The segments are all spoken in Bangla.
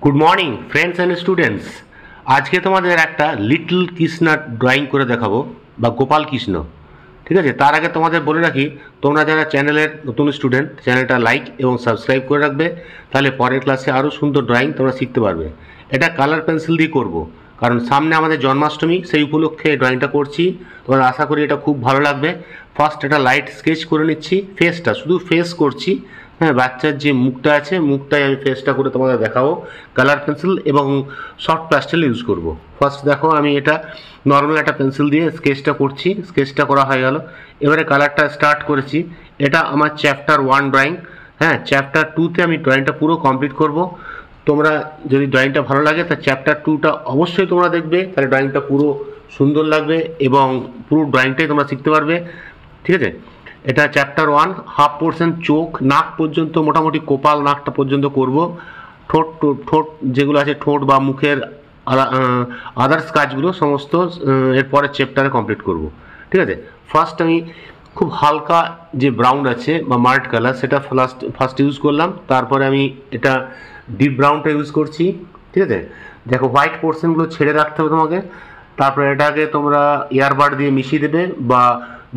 Good morning friends and students. আজকে তোমাদের একটা লিটল কৃষ্ণা ড্রয়িং করে দেখাবো বা গোপাল কৃষ্ণ। ঠিক আছে, তার আগে তোমাদের বলে রাখি, তোমরা যারা চ্যানেলের নতুন স্টুডেন্ট চ্যানেলটা লাইক এবং সাবস্ক্রাইব করে রাখবে, তাহলে পরের ক্লাসে আরও সুন্দর ড্রয়িং তোমরা শিখতে পারবে। এটা কালার পেন্সিল দিয়ে করব, কারণ সামনে আমাদের জন্মাষ্টমী, সেই উপলক্ষে ড্রয়িংটা করছি। তোমরা আশা করি এটা খুব ভালো লাগবে। ফার্স্ট একটা লাইট স্কেচ করে নিচ্ছি, ফেসটা শুধু ফেস করছি। হ্যাঁ, বাচ্চার যে মুখটা আছে মুখটাই আমি ফেসটা করে তোমাদের দেখাবো। কালার পেন্সিল এবং সফট প্যাস্টেল ইউজ করব। ফার্স্ট দেখো, আমি এটা নর্মাল একটা পেন্সিল দিয়ে স্কেচটা করছি। স্কেচটা করা হয়ে গেল, এবারে কালারটা স্টার্ট করেছি। এটা আমার চ্যাপ্টার 1 ড্রয়িং। হ্যাঁ, চ্যাপ্টার 2তে আমি ড্রয়িংটা পুরো কমপ্লিট করব। তোমরা যদি ড্রয়িংটা ভালো লাগে তা চ্যাপ্টার 2টা অবশ্যই তোমরা দেখবে, তাহলে ড্রয়িংটা পুরো সুন্দর লাগবে এবং পুরো ড্রয়িংটাই তোমরা শিখতে পারবে। ঠিক আছে, এটা চ্যাপ্টার 1। হাফ পোর্শন চোখ নাক পর্যন্ত, মোটামুটি কপাল নাকটা পর্যন্ত করব। ঠোঁট ঠোঁট যেগুলো আছে, ঠোঁট বা মুখের আদার্স কাজগুলো সমস্ত এরপরের চ্যাপ্টারে কমপ্লিট করব। ঠিক আছে, ফার্স্ট আমি খুব হালকা যে ব্রাউন আছে বা মাল্ট কালার, সেটা ফার্স্ট ইউজ করলাম। তারপরে আমি এটা ডিপ ব্রাউনটা ইউজ করছি। ঠিক আছে, দেখো হোয়াইট পোর্শনগুলো ছেড়ে রাখতে হবে তোমাকে। তারপরে এটাকে তোমরা এয়ারবাড দিয়ে মিশিয়ে দেবে, বা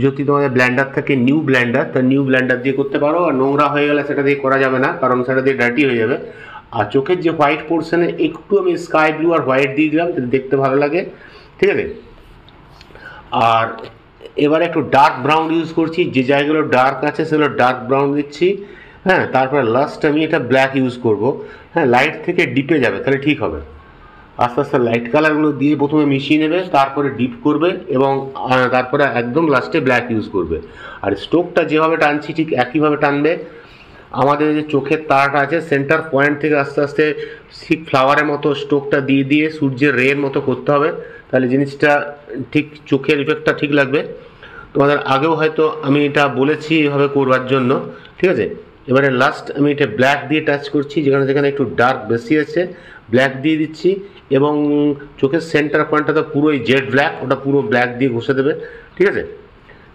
যদি তোমাদের ব্ল্যান্ডার থাকে নিউ ব্ল্যান্ডার, তা নিউ ব্ল্যান্ডার দিয়ে করতে পারো। আর নোংরা হয়ে গেলে সেটা দিয়ে করা যাবে না, কারণ সেটা দিয়ে ডার্টি হয়ে যাবে। আর চোখের যে হোয়াইট পোর্শনে একটু আমি স্কাই ব্লু আর হোয়াইট দিয়ে দিলাম, যাতে দেখতে ভালো লাগে। ঠিক আছে, আর এবারে একটু ডার্ক ব্রাউন ইউজ করছি, যে জায়গাগুলো ডার্ক আছে সেগুলো ডার্ক ব্রাউন দিচ্ছি। হ্যাঁ, তারপরে লাস্ট আমি এটা ব্ল্যাক ইউজ করব। হ্যাঁ, লাইট থেকে ডিপে যাবে, তাহলে ঠিক হবে। আস্তে আস্তে লাইট কালারগুলো দিয়ে প্রথমে মিশিয়ে নেবে, তারপরে ডিপ করবে এবং তারপরে একদম লাস্টে ব্ল্যাক ইউজ করবে। আর স্ট্রোকটা যেভাবে টানছি ঠিক একইভাবে টানবে। আমাদের যে চোখের তারাটা আছে, সেন্টার পয়েন্ট থেকে আস্তে আস্তে ঠিক ফ্লাওয়ারের মতো স্ট্রোকটা দিয়ে দিয়ে সূর্যের রের মতো করতে হবে, তাহলে জিনিসটা ঠিক চোখের ইফেক্টটা ঠিক লাগবে। তোমাদের আগেও হয়তো আমি এটা বলেছি এভাবে করবার জন্য। ঠিক আছে, এবারে লাস্ট আমি এটা ব্ল্যাক দিয়ে টাচ করছি, যেখানে যেখানে একটু ডার্ক বেশি আছে ব্ল্যাক দিয়ে দিচ্ছি। এবং চোখের সেন্টার পয়েন্টটা তো পুরোই জেড ব্ল্যাক, ওটা পুরো ব্ল্যাক দিয়ে ঘষে দেবে। ঠিক আছে,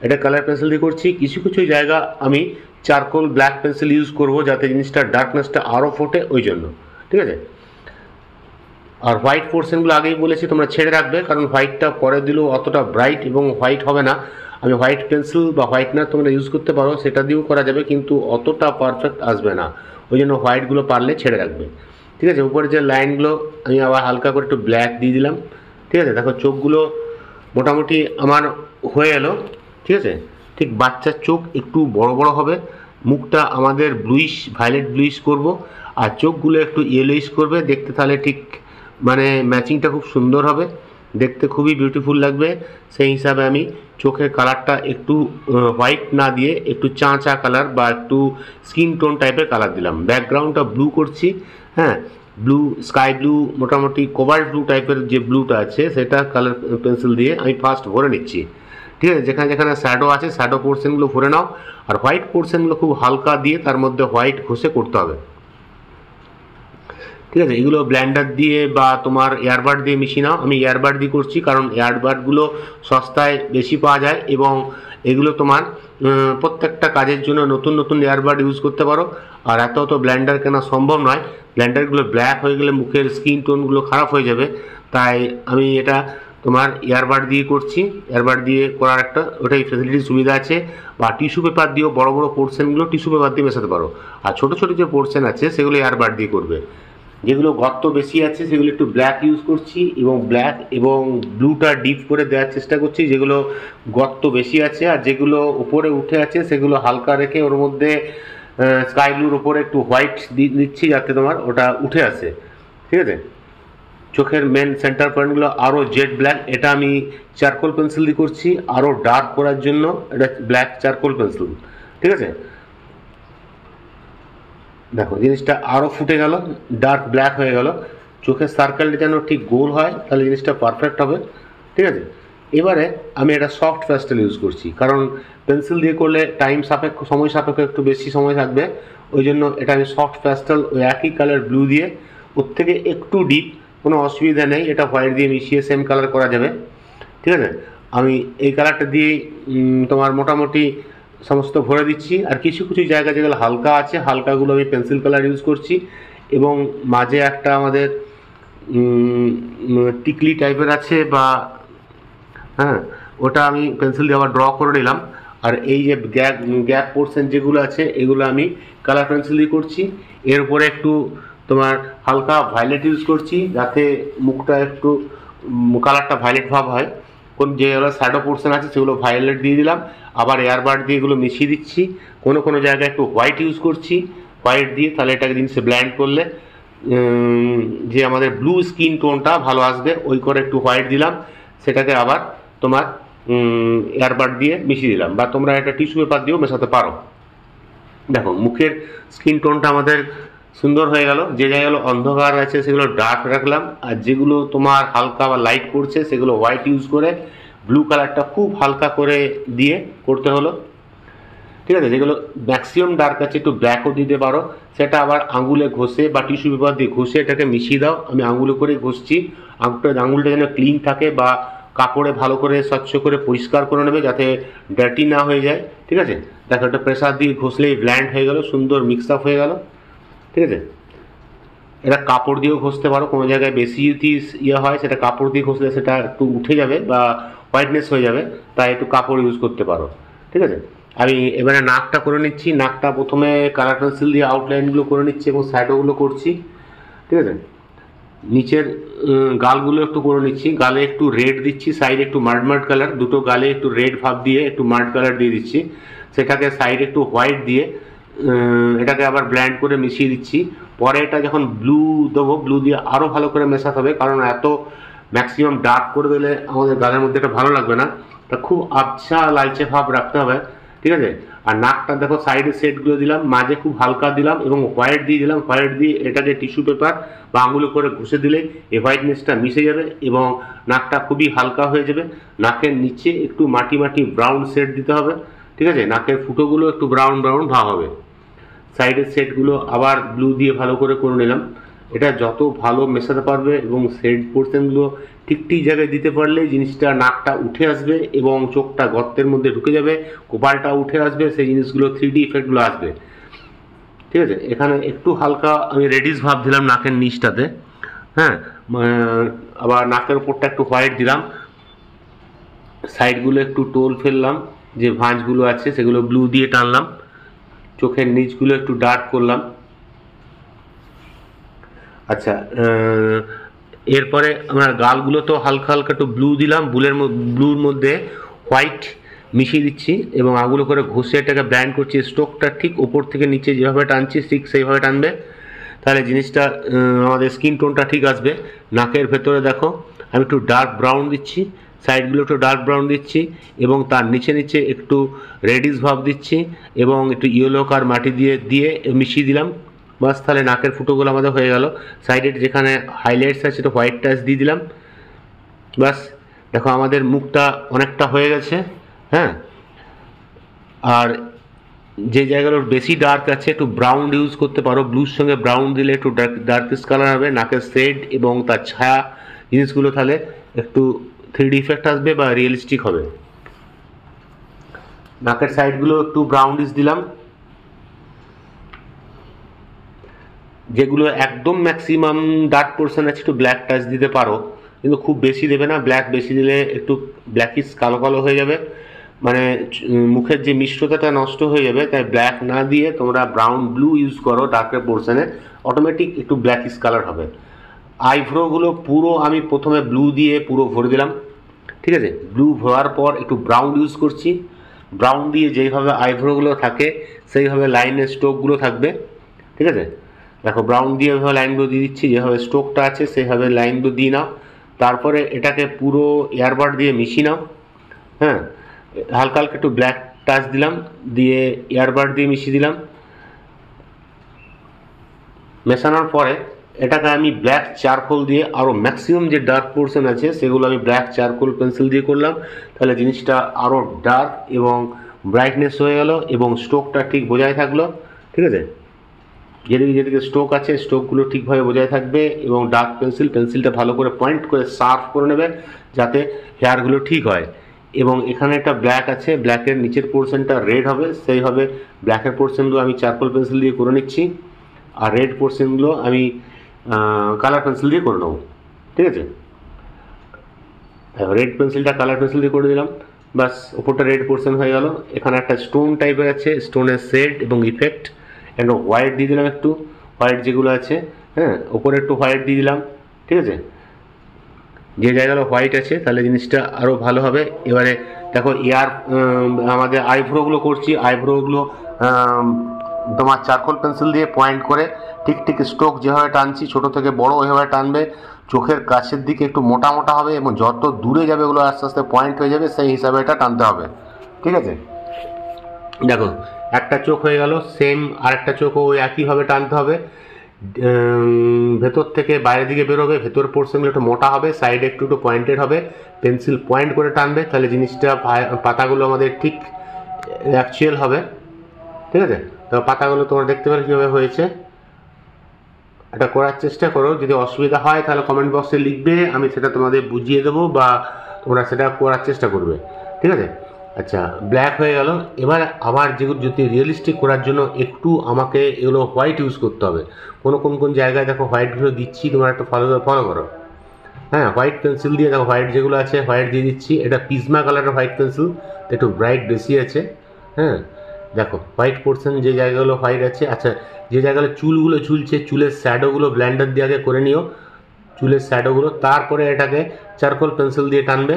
এটা কালার পেন্সিল দিয়ে করছি। কিছু কিছু জায়গা আমি চারকোল ব্ল্যাক পেন্সিল ইউজ করব, যাতে জিনিসটা ডার্কনেসটা আরও ফোটে, ওই জন্য। ঠিক আছে, আর হোয়াইট পোর্শনগুলো আগেই বলেছি তোমরা ছেড়ে রাখবে, কারণ হোয়াইটটা পরে দিলেও অতটা ব্রাইট এবং হোয়াইট হবে না। আমি হোয়াইট পেন্সিল বা হোয়াইটনার তোমরা ইউজ করতে পারো, সেটা দিয়েও করা যাবে, কিন্তু অতটা পারফেক্ট আসবে না। ওই জন্য হোয়াইটগুলো পারলে ছেড়ে রাখবে। ঠিক আছে, উপরে যে লাইনগুলো আমি আবার হালকা করে একটু ব্ল্যাক দিয়ে দিলাম। ঠিক আছে, দেখো চোখগুলো মোটামুটি আমার হয়ে এলো। ঠিক আছে, ঠিক বাচ্চার চোখ একটু বড় বড় হবে, মুখটা আমাদের ব্লুইশ ভায়োলেট ব্লুইশ করব, আর চোখগুলো একটু ইয়েলোইশ করবে দেখতে, তাহলে ঠিক মানে ম্যাচিংটা খুব সুন্দর হবে, দেখতে খুবই বিউটিফুল লাগবে। সেই হিসাবে আমি চোখের কালারটা একটু হোয়াইট না দিয়ে একটু চা চা কালার বা একটু স্কিন টোন টাইপের কালার দিলাম। ব্যাকগ্রাউন্ডটা ব্লু করছি। হ্যাঁ, ব্লু স্কাই ব্লু, মোটামুটি কোবাল্ট ব্লু টাইপের যে ব্লুটা আছে সেটা কালার পেন্সিল দিয়ে আমি ফার্স্ট ভরে নিচ্ছি। ঠিক আছে, যেখানে যেখানে শ্যাডো আছে শ্যাডো পোর্শনগুলো ভরে নাও, আর হোয়াইট পোর্শনগুলো খুব হালকা দিয়ে তার মধ্যে হোয়াইট ঘষে করতে হবে। ঠিক আছে, এগুলো ব্ল্যান্ডার দিয়ে বা তোমার এয়ারবাড দিয়ে মিশিয়ে নাও। আমি এয়ারবাড দিয়ে করছি, কারণ এয়ারবাডগুলো সস্তায় বেশি পাওয়া যায় এবং এগুলো তোমার প্রত্যেকটা কাজের জন্য নতুন নতুন এয়ারবাড ইউজ করতে পারো। আর এত অত ব্ল্যান্ডার কেনা সম্ভব নয়, ব্ল্যান্ডারগুলো ব্ল্যাক হয়ে গেলে মুখের স্কিন টোনগুলো খারাপ হয়ে যাবে। তাই আমি এটা তোমার এয়ারবাড দিয়ে করছি। এয়ারবাড দিয়ে করার একটা ওটাই ফেসিলিটির সুবিধা আছে। বা টিস্যু পেপার দিয়েও বড় বড় পোর্শনগুলো টিস্যু পেপার দিয়ে মেশাতে পারো, আর ছোটো ছোটো যে পোর্শন আছে সেগুলো এয়ারবাড দিয়ে করবে। যেগুলো গর্ত বেশি আছে সেগুলো একটু ব্ল্যাক ইউজ করছি এবং ব্ল্যাক এবং ব্লুটা ডিপ করে দেওয়ার চেষ্টা করছি, যেগুলো গর্ত বেশি আছে। আর যেগুলো উপরে উঠে আছে সেগুলো হালকা রেখে ওর মধ্যে স্কাই ব্লুর উপরে একটু হোয়াইট দিচ্ছি, যাতে তোমার ওটা উঠে আসে। ঠিক আছে, চোখের মেন সেন্টার পয়েন্টগুলো আরও জেড ব্ল্যাক, এটা আমি চারকোল পেন্সিল দিয়ে করছি আরও ডার্ক করার জন্য। এটা ব্ল্যাক চারকোল পেন্সিল। ঠিক আছে, দেখো জিনিসটা আরও ফুটে গেল, ডার্ক ব্ল্যাক হয়ে গেল। চোখের সার্কেলটা যেন ঠিক গোল হয়, তাহলে জিনিসটা পারফেক্ট হবে। ঠিক আছে, এবারে আমি এটা সফট প্যাস্টেল ইউজ করছি, কারণ পেন্সিল দিয়ে করলে টাইম সাপেক্ষ সময় সাপেক্ষ একটু বেশি সময় থাকবে। ওই জন্য এটা আমি সফট প্যাস্টেল ওই একই কালার ব্লু দিয়ে, ওর থেকে একটু ডিপ, কোনো অসুবিধা নেই, এটা হোয়াইট দিয়ে মিশিয়ে সেম কালার করা যাবে। ঠিক আছে, আমি এই কালারটা দিয়েই তোমার মোটামুটি সমস্ত ভরে দিচ্ছি। আর কিছু কিছু জায়গা যেগুলো হালকা আছে, হালকাগুলো আমি পেন্সিল কালার ইউজ করছি। এবং মাঝে একটা আমাদের টিকলি টাইপের আছে বা হ্যাঁ, ওটা আমি পেন্সিল দিয়ে আবার ড্র করে নিলাম। আর এই যে গ্যাপ পোর্শন যেগুলো আছে এগুলো আমি কালার পেন্সিল দিয়ে করছি। এর উপরে একটু তোমার হালকা ভায়োলেট ইউজ করছি যাতে মুখটা একটু কালারটা ভায়োলেট ভাব হয়। কোন যেগুলো শ্যাডো পোর্শন আছে সেগুলো ভায়োলেট দিয়ে দিলাম, আবার এয়ারবাড দিয়ে এগুলো মিশিয়ে দিচ্ছি। কোনো কোনো জায়গায় একটু হোয়াইট ইউজ করছি, হোয়াইট দিয়ে তাহলে এটাকে জিনিসে ব্ল্যান্ড করলে যে আমাদের ব্লু স্কিন টোনটা ভালো আসবে, ওই করে একটু হোয়াইট দিলাম, সেটাকে আবার তোমার এয়ারবাড দিয়ে মিশিয়ে দিলাম, বা তোমরা একটা টিস্যু পেপার দিয়েও মেশাতে পারো। দেখো মুখের স্কিন টোনটা আমাদের সুন্দর হয়ে গেল। যে জায়গাগুলো অন্ধকার আছে সেগুলো ডার্ক রাখলাম, আর যেগুলো তোমার হালকা বা লাইট পড়ছে সেগুলো হোয়াইট ইউজ করে ব্লু কালারটা খুব হালকা করে দিয়ে করতে হলো। ঠিক আছে, যেগুলো ম্যাক্সিমাম ডার্ক আছে একটু ব্ল্যাকও দিতে পারো, সেটা আবার আঙুলে ঘষে বা টিস্যু পেপার দিয়ে ঘষে এটাকে মিশিয়ে দাও। আমি আঙুলে করে ঘষছি, আঙুলটা যেন ক্লিন থাকে বা কাপড়ে ভালো করে স্বচ্ছ করে পরিষ্কার করে নেবে যাতে ডার্টি না হয়ে যায়। ঠিক আছে, দেখো একটা প্রেসার দিয়ে ঘষলেই ব্ল্যান্ড হয়ে গেল, সুন্দর মিক্স আপ হয়ে গেল। ঠিক আছে, এটা কাপড় দিয়েও ঘষতে পারো, কোনো জায়গায় বেশি যদি হয় সেটা কাপড় দিয়ে ঘষলে সেটা একটু উঠে যাবে বা হোয়াইটনেস হয়ে যাবে, তাই একটু কাপড় ইউজ করতে পারো। ঠিক আছে, আমি এবারে নাকটা করে নিচ্ছি। নাকটা প্রথমে কালার পেন্সিল দিয়ে আউটলাইনগুলো করে নিচ্ছি এবং শ্যাডোগুলো করছি। ঠিক আছে, নিচের গালগুলো একটু করে নিচ্ছি, গালে একটু রেড দিচ্ছি, সাইডে একটু মাড কালার, দুটো গালে একটু রেড ভাব দিয়ে একটু মাড কালার দিয়ে দিচ্ছি, সেটাকে সাইডে একটু হোয়াইট দিয়ে এটাকে আবার ব্ল্যান্ড করে মিশিয়ে দিচ্ছি। পরে এটা যখন ব্লু দেবো, ব্লু দিয়ে আরও ভালো করে মেশাতে হবে, কারণ এত ম্যাক্সিমাম ডার্ক করে দিলে আমাদের গালের মধ্যে এটা ভালো লাগবে না, তা খুব আবছা লালচে ভাব রাখতে হবে। ঠিক আছে, আর নাকটা দেখো সাইডে সেটগুলো দিলাম, মাঝে খুব হালকা দিলাম এবং হোয়াইট দিয়ে দিলাম। হোয়াইট দিয়ে এটাকে টিস্যু পেপার বা আঙুলে করে ঘষে দিলে এই হোয়াইটনেসটা মিশে যাবে এবং নাকটা খুবই হালকা হয়ে যাবে। নাকের নিচে একটু মাটি মাটি ব্রাউন শেড দিতে হবে। ঠিক আছে, নাকের ফুটোগুলো একটু ব্রাউন ব্রাউন ভাব হবে। সাইডের সেটগুলো আবার ব্লু দিয়ে ভালো করে নিলাম। এটা যত ভালো মেশাতে পারবে এবং সেট পোর্শনগুলো ঠিক ঠিক জায়গায় দিতে পারলে জিনিসটা নাকটা উঠে আসবে এবং চোখটা গর্তের মধ্যে ঢুকে যাবে, কপালটা উঠে আসবে, সেই জিনিসগুলো 3D ইফেক্টগুলো আসবে। ঠিক আছে, এখানে একটু হালকা আমি রেডিশ ভাব দিলাম নাকের নিচটাতে। হ্যাঁ, আবার নাকের উপরটা একটু হোয়াইট দিলাম, সাইডগুলো একটু টোল ফেললাম, যে ভাঁজগুলো আছে সেগুলো ব্লু দিয়ে টানলাম, চোখের নিচগুলো একটু ডার্ক করলাম। আচ্ছা, এরপরে আমরা গালগুলো তো হালকা হালকা একটু ব্লু দিলাম, ব্লুর মধ্যে হোয়াইট মিশিয়ে দিচ্ছি এবং আঙুলো করে ঘষে এটাকে ব্ল্যান্ড করছি। স্ট্রোকটা ঠিক ওপর থেকে নিচে যেভাবে টানছি ঠিক সেইভাবে টানবে, তাহলে জিনিসটা আমাদের স্কিন টোনটা ঠিক আসবে। নাকের ভেতরে দেখো আমি একটু ডার্ক ব্রাউন দিচ্ছি, সাইডগুলো একটু ডার্ক ব্রাউন দিচ্ছি এবং তার নিচে নিচে একটু রেডিশ ভাব দিচ্ছি এবং একটু ইয়েলো কার মাটি দিয়ে দিয়ে মিশিয়ে দিলাম। বাস, তাহলে নাকের ফুটোগুলো আমাদের হয়ে গেল। সাইডের যেখানে হাইলাইটস আছে সেটা হোয়াইট টাচ দিয়ে দিলাম। বাস, দেখো আমাদের মুখটা অনেকটা হয়ে গেছে। হ্যাঁ, আর যে জায়গাগুলোর বেশি ডার্ক আছে একটু ব্রাউন ইউজ করতে পারো, ব্লুর সঙ্গে ব্রাউন দিলে একটু ডার্কেস্ট কালার হবে। নাকের শেড এবং তার ছায়া জিনিসগুলো তাহলে একটু 3D ইফেক্ট আসবে বা রিয়েলিস্টিক হবে। নাকের সাইডগুলো একটু ব্রাউনিশ দিলাম, যেগুলো একদম ম্যাক্সিমাম ডার্ক পোর্শন আছে একটু ব্ল্যাক টাচ দিতে পারো, কিন্তু খুব বেশি দেবে না, ব্ল্যাক বেশি দিলে একটু ব্ল্যাকিশ কালো কালো হয়ে যাবে, মানে মুখের যে মিশ্রতাটা নষ্ট হয়ে যাবে। তাই ব্ল্যাক না দিয়ে তোমরা ব্রাউন ব্লু ইউজ করো ডার্কের পোর্শনে, অটোমেটিক একটু ব্ল্যাকিশ কালার হবে। আইব্রোগুলো পুরো আমি প্রথমে ব্লু দিয়ে পুরো ভরে দিলাম। ঠিক আছে, ব্লু ভরার পর একটু ব্রাউন ইউজ করছি, ব্রাউন দিয়ে যেইভাবে আইব্রোগুলো থাকে সেইভাবে লাইনের স্ট্রোকগুলো থাকবে। ঠিক আছে, দেখো ব্রাউন দিয়ে এভাবে লাইনগুলো দিয়ে দিচ্ছি, যেভাবে স্ট্রোকটা আছে সেভাবে লাইনগুলো দিয়ে নাও। তারপরে এটাকে পুরো এয়ারবাড দিয়ে মিশিয়ে নাও। হ্যাঁ, হালকা হালকা একটু ব্ল্যাক টাচ দিলাম, দিয়ে এয়ারবাড দিয়ে মিশিয়ে দিলাম। মেশানোর পরে এটাকে আমি ব্ল্যাক চারকোল দিয়ে আরও ম্যাক্সিমাম যে ডার্ক পোর্শন আছে সেগুলো আমি ব্ল্যাক চারকোল পেন্সিল দিয়ে করলাম, তাহলে জিনিসটা আরও ডার্ক এবং ব্রাইটনেস হয়ে গেল এবং স্ট্রোকটা ঠিক বজায় থাকলো। ঠিক আছে, যেদিকে যেদিকে স্ট্রোক আছে স্ট্রোকগুলো ঠিকভাবে বজায় থাকবে এবং ডার্ক পেন্সিলটা ভালো করে পয়েন্ট করে শার্প করে নেবে যাতে হেয়ারগুলো ঠিক হয়। এবং এখানে একটা ব্ল্যাক আছে, ব্ল্যাকের নিচের পোর্শনটা রেড হবে, সেইভাবে ব্ল্যাকের পোর্শনগুলো আমি চারকোল পেন্সিল দিয়ে করে নিচ্ছি। আর রেড পোর্শনগুলো আমি কালার পেন্সিল দিয়ে করে নেবো। ঠিক আছে, রেড পেন্সিলটা কালার পেন্সিল দিয়ে করে দিলাম, বাস ওপরটা রেড পোর্শন হয়ে গেল। এখানে একটা স্টোন টাইপের আছে, স্টোনের শেড এবং ইফেক্ট, একটা হোয়াইট দিয়ে দিলাম, একটু হোয়াইট যেগুলো আছে, হ্যাঁ ওপরে একটু হোয়াইট দিয়ে দিলাম। ঠিক আছে, যে জায়গাগুলো হোয়াইট আছে তাহলে জিনিসটা আরও ভালো হবে। এবারে দেখো আমাদের আইব্রোগুলো করছি, আইব্রোগুলো তোমার চারকোল পেন্সিল দিয়ে পয়েন্ট করে ঠিক ঠিক স্ট্রোক যেভাবে টানছি ছোট থেকে বড় ওইভাবে টানবে। চোখের কাছের দিকে একটু মোটা মোটা হবে এবং যত দূরে যাবে ওগুলো আস্তে আস্তে পয়েন্ট হয়ে যাবে, সেই হিসাবে এটা টানতে হবে। ঠিক আছে, দেখো একটা চোখ হয়ে গেল, সেম আরেকটা চোখও ওই একইভাবে টানতে হবে। ভেতর থেকে বাইরের দিকে বেরোবে, ভেতর পোর্শনগুলো একটু মোটা হবে, সাইডে একটু একটু পয়েন্টেড হবে, পেন্সিল পয়েন্ট করে টানবে, তাহলে জিনিসটা পাতাগুলো আমাদের ঠিক অ্যাকচুয়াল হবে। ঠিক আছে, তো পাতাগুলো তোমরা দেখতে পারো কীভাবে হয়েছে। এটা করার চেষ্টা করো, যদি অসুবিধা হয় তাহলে কমেন্ট বক্সে লিখবে, আমি সেটা তোমাদের বুঝিয়ে দেবো বা তোমরা সেটা করার চেষ্টা করবে। ঠিক আছে, আচ্ছা ব্ল্যাক হয়ে গেল। এবার আবার যেগুলো যদি রিয়েলিস্টিক করার জন্য একটু আমাকে এগুলো হোয়াইট ইউজ করতে হবে। কোন জায়গায় দেখো হোয়াইটগুলো দিচ্ছি, তোমরা একটু ফলো করো। হ্যাঁ, হোয়াইট পেন্সিল দিয়ে দেখো হোয়াইট যেগুলো আছে হোয়াইট দিয়ে দিচ্ছি। এটা পিজমা কালারের হোয়াইট পেন্সিল, একটু ব্রাইট বেশি আছে। হ্যাঁ দেখো হোয়াইট পোর্শন যে জায়গাগুলো হোয়াইট আছে। আচ্ছা, যে জায়গাগুলো চুলগুলো ঝুলছে, চুলের শ্যাডোগুলো ব্লেন্ডার দিয়ে আগে করে নিও, চুলের শ্যাডোগুলো, তারপরে এটাকে চারকোল পেন্সিল দিয়ে টানবে।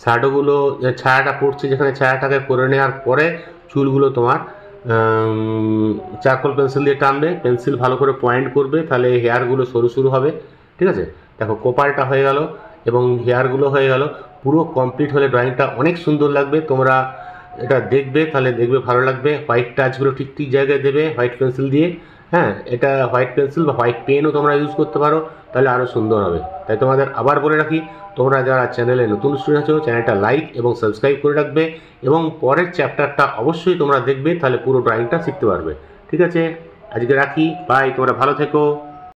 শ্যাডোগুলো ছায়াটা পড়ছে যেখানে, ছায়াটাকে করে নেওয়ার পরে চুলগুলো তোমার চারকোল পেন্সিল দিয়ে টানবে, পেন্সিল ভালো করে পয়েন্ট করবে, তাহলে হেয়ারগুলো সরু সরু হবে। ঠিক আছে, দেখো কোপালটা হয়ে গেল এবং হেয়ারগুলো হয়ে গেল। পুরো কমপ্লিট হলে ড্রয়িংটা অনেক সুন্দর লাগবে। তোমরা এটা দেখবে, তাহলে দেখবে ভালো লাগবে। হোয়াইট টাচগুলো ঠিক ঠিক জায়গায় দেবে হোয়াইট পেন্সিল দিয়ে। হ্যাঁ, এটা হোয়াইট পেন্সিল বা হোয়াইট পেনও তোমরা ইউজ করতে পারো, তাহলে আরও সুন্দর হবে। তাই তোমাদের আবার বলে রাখি, তোমরা যারা চ্যানেলে নতুন স্টুডেন্ট আছো চ্যানেলটা লাইক এবং সাবস্ক্রাইব করে রাখবে এবং পরের চ্যাপ্টারটা অবশ্যই তোমরা দেখবে, তাহলে পুরো ড্রয়িংটা শিখতে পারবে। ঠিক আছে, আজকে রাখি, বাই, তোমরা ভালো থেকো।